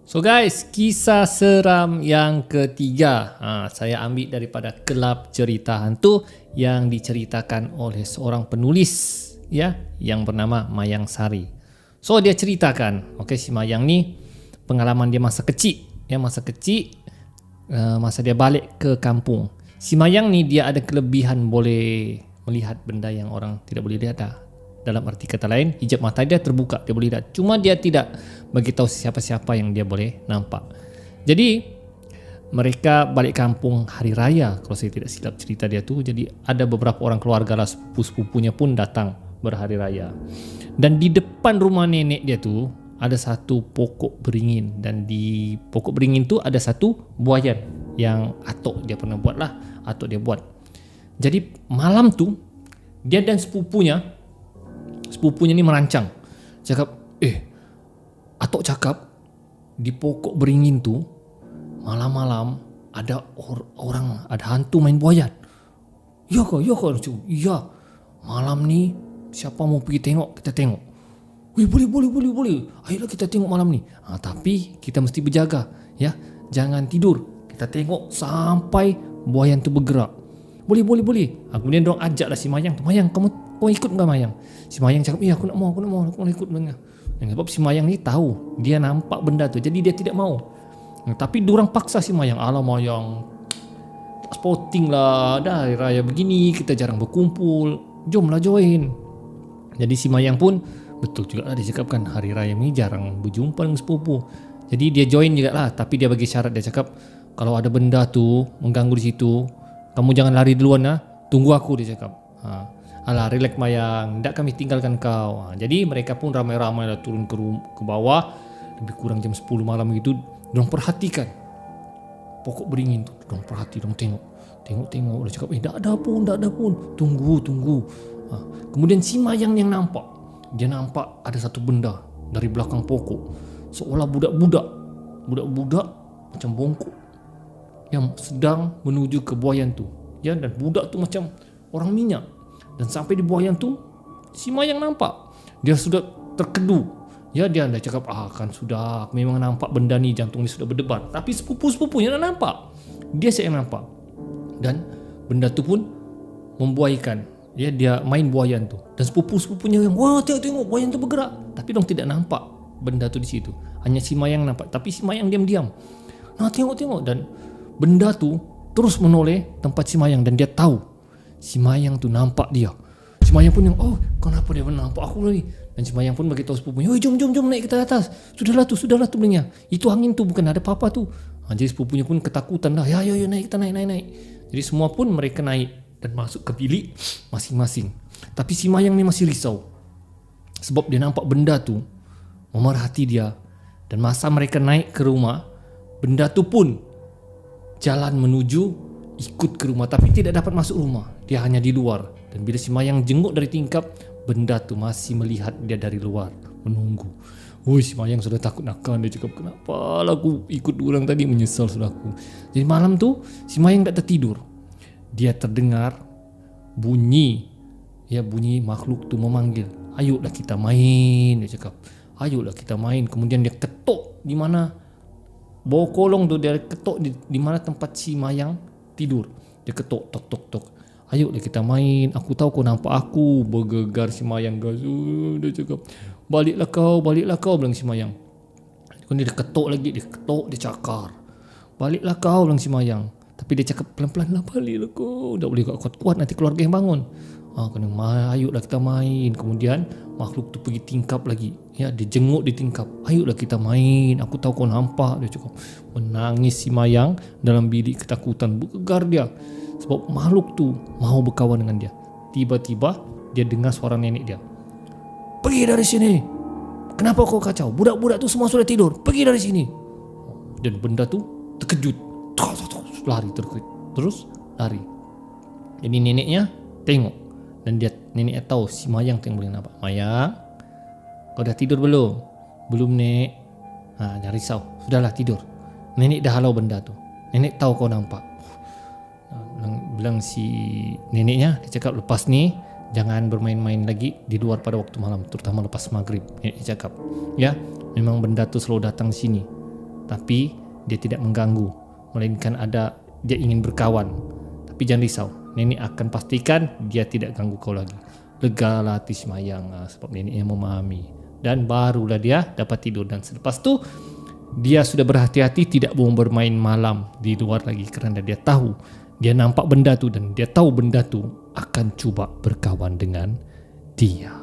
So guys, kisah seram yang ketiga saya ambil daripada Kelab Cerita Hantu yang diceritakan oleh seorang penulis ya yang bernama Mayang Sari. So dia ceritakan, si Mayang ni pengalaman dia masa kecil, masa dia balik ke kampung. Si Mayang ni dia ada kelebihan boleh melihat benda yang orang tidak boleh lihat dah. Dalam arti kata lain, hijab mata dia terbuka, dia boleh lihat. Cuma dia tidak bagi tahu siapa-siapa yang dia boleh nampak. Jadi mereka balik kampung hari raya, kalau saya tidak silap cerita dia tu. Jadi ada beberapa orang keluarga lah, sepupu-sepupunya pun datang berhari raya. Dan di depan rumah nenek dia tu ada satu pokok beringin, dan di pokok beringin tu ada satu buayan yang atuk dia pernah buat lah, atuk dia buat. Jadi malam tu dia dan sepupunya ni merancang, cakap, atuk cakap di pokok beringin tu malam-malam ada orang, ada hantu main buayan. Ya kau? Ya. Malam ni siapa mau pergi tengok, kita tengok. Boleh. Ayolah kita tengok malam ni. Tapi kita mesti berjaga, ya. Jangan tidur. Kita tengok sampai buayan tu bergerak. Boleh. Kemudian diorang ajaklah si Mayang tu. Mayang, kamu ikut enggak Mayang? Si Mayang cakap, aku nak mau, aku nak ikut dengar. Sebab si Mayang ni tahu dia nampak benda tu, jadi dia tidak mau. Tapi diorang paksa si Mayang. Alah Mayang, tak sporting lah, dah hari raya begini kita jarang berkumpul, jomlah join. Jadi si Mayang pun betul juga lah, dia cakap kan hari raya ni jarang berjumpa dengan sepupu. Jadi dia join juga lah, tapi dia bagi syarat. Dia cakap kalau ada benda tu mengganggu di situ, kamu jangan lari duluan lah, tunggu aku, dia cakap. Alah, relax Mayang, tak kami tinggalkan kau. Jadi mereka pun ramai-ramai lah turun ke bawah. Lebih kurang jam 10 malam itu, diorang perhatikan pokok beringin tu. Diorang perhati, diorang tengok. Dia cakap, tak ada pun. Tunggu. Kemudian si Mayang yang nampak, dia nampak ada satu benda dari belakang pokok, seolah budak-budak macam bongkok yang sedang menuju ke buayan tu, ya. Dan budak tu macam orang minyak. Dan sampai di buayan tu, si Mayang nampak dia sudah terkedu, ya. Dia dah cakap, kan sudah, memang nampak benda ni, jantung ni sudah berdebar. Tapi sepupu-sepupunya dah nampak, dia saya nampak. Dan benda tu pun membuaikan, ya. Dia main buayan tu, dan sepupu-sepupunya yang, wah tengok buayan tu bergerak. Tapi dong tidak nampak benda tu di situ, hanya si Mayang nampak. Tapi si Mayang diam-diam, tengok. Dan benda tu terus menoleh tempat si Mayang, dan dia tahu si Mayang tu nampak dia. Si Mayang pun yang, kenapa dia nampak aku lagi? Dan si Mayang pun bagi tahu sepupunya, jom naik kita atas. Sudahlah tu belinya. Itu angin tu, bukan ada apa-apa tu. Jadi sepupunya pun ketakutan dah. Ya naik, kita naik. Jadi semua pun mereka naik dan masuk ke bilik masing-masing. Tapi si Mayang ni masih risau, sebab dia nampak benda tu memerhati dia. Dan masa mereka naik ke rumah, benda tu pun jalan menuju ikut ke rumah, tapi tidak dapat masuk rumah. Dia hanya di luar. Dan bila si Mayang jenguk dari tingkap, benda tu masih melihat dia dari luar, menunggu. Si Mayang sudah takut nakal. Dia cakap, kenapa lah aku ikut orang tadi, menyesal sudah aku. Jadi malam tu si Mayang tak tertidur. Dia terdengar bunyi makhluk tu memanggil, ayolah kita main. Dia cakap, ayolah kita main. Kemudian dia ketuk di mana bawah kolong tu, dia ketuk di mana tempat si Mayang tidur. Dia ketuk, tok. Ayolah kita main, aku tahu kau nampak aku. Bergegar si Mayang, dia cakap, baliklah kau, bilang si Mayang. Kemudian dia ketuk lagi, dia cakar, baliklah kau, bilang si Mayang. Tapi dia cakap pelan-pelan lah, baliklah kau, tak boleh kuat-kuat, nanti keluarga yang bangun. Ayolah kita main. Kemudian makhluk tu pergi tingkap lagi, ya. Dia jenguk di tingkap, ayolah kita main, aku tahu kau nampak. Dia cakap. Menangis si Mayang dalam bilik, ketakutan, bergegar dia, sebab makhluk tu mahu berkawan dengan dia. Tiba-tiba dia dengar suara nenek dia, pergi dari sini, kenapa kau kacau, budak-budak tu semua sudah tidur, pergi dari sini. Dan benda tu terkejut, terus lari. Jadi neneknya tengok, dan neneknya tahu si Mayang tu yang boleh nampak. Mayang, kau dah tidur belum? Belum nek. Jangan risau, sudahlah tidur. Nenek dah halau benda tu, nenek tahu kau nampak. Bilang si neneknya, dia cakap, lepas ni jangan bermain-main lagi di luar pada waktu malam, terutama lepas maghrib. Nenek cakap, ya, memang benda tu selalu datang sini. tapi dia tidak mengganggu, melainkan dia ingin berkawan. Tapi jangan risau, nenek akan pastikan dia tidak ganggu kau lagi. Legalah hati Semayang sebab nenek yang memahami. Dan barulah dia dapat tidur. Dan selepas tu dia sudah berhati-hati tidak mau bermain malam di luar lagi, kerana dia tahu, dia nampak benda tu dan dia tahu benda tu akan cuba berkawan dengan dia.